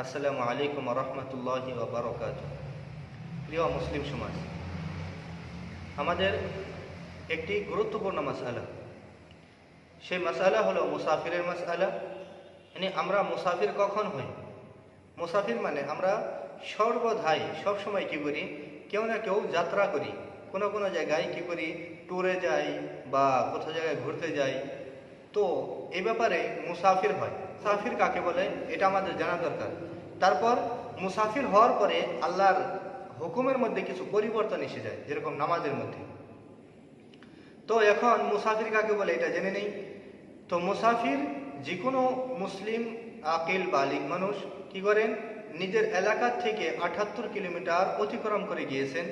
আসসালামু আলাইকুম রহমতুল্লাহি ওয়া বারাকাতুহু। প্রিয় মুসলিম সমাজ, আমাদের একটি গুরুত্বপূর্ণ মাসআলা, সেই মাসআলা হলো মুসাফিরের মাসআলা। আমরা মুসাফির কখন হই? মুসাফির মানে আমরা সর্বদাই সবসময় কী করি, কেউ না কেউ যাত্রা করি, কোনো কোনো জায়গায় কী করি, ট্যুরে যাই বা কোথাও জায়গায় ঘুরতে যাই। তো এই ব্যাপারে মুসাফির হয়। মুসাফির কাকে বলে এটা আমাদের জানা দরকার। তারপর মুসাফির হওয়ার পরে আল্লাহর হুকুমের মধ্যে কিছু পরিবর্তন এসে যায়, যেরকম নামাজের মধ্যে। তো এখন মুসাফির কাকে বলে এটা জেনে নেই। তো মুসাফির যে কোনো মুসলিম আকিল বালিগ মানুষ কি করেন, নিজের এলাকা থেকে ৭৮ কিলোমিটার অতিক্রম করে গিয়েছেন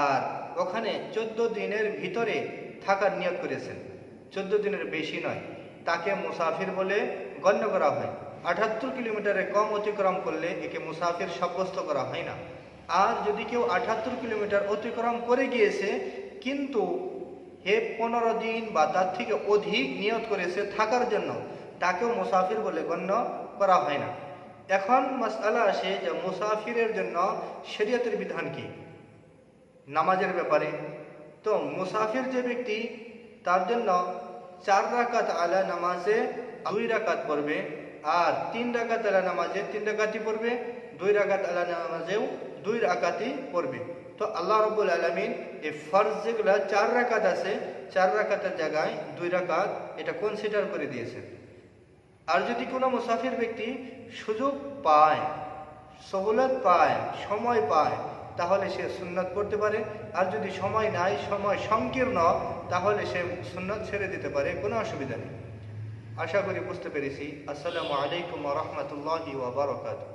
আর ওখানে ১৪ দিনের ভিতরে থাকার নিয়ত করেছেন, ১৪ দিনের বেশি নয়, তাকে মুসাফির বলে গণ্য করা হয়। ৭৮ কিলোমিটারের কম অতিক্রম করলে একে মুসাফির সাব্যস্ত করা হয় না। আর যদি কেউ ৭৮ কিলোমিটার অতিক্রম করে গিয়েছে কিন্তু ১৫ দিন বা তার থেকে অধিক নিয়ত করেছে থাকার জন্য, তাকেও মুসাফির বলে গণ্য করা হয় না। এখন মাসআলা আসে যে মুসাফিরের জন্য শরীয়তের বিধান কি নামাজের ব্যাপারে। তো মুসাফির যে ব্যক্তি, তার জন্য ৪ রাকাত আলা নামাজে ২ রাকাত পড়বে, আর ৩ রাকাত আলা নামাজে ৩ রাকাতই পড়বে, ২ রাকাত আলা নামাজেও ২ রাকাতই পড়বে। তো আল্লাহ রাব্বুল আলামিন এই ফরজ যেগুলো ৪ রাকাত আছে, ৪ রাকাতের জায়গায় ২ রাকাত এটা কনসিডার করে দিয়েছেন। আর যদি কোনো মুসাফির ব্যক্তি সুযোগ পায়, সহুলত পায়, সময় পায়, তাহলে সে সুন্নত পড়তে পারে। আর যদি সময় নাই, সময় সংকীর্ণ, তাহলে সে সুন্নত ছেড়ে দিতে পারে, কোনো অসুবিধা নেই। আশা করি বুঝতে পেরেছি। আসসালামু আলাইকুম ওয়া রাহমাতুল্লাহি ওয়া বারাকাতুহু।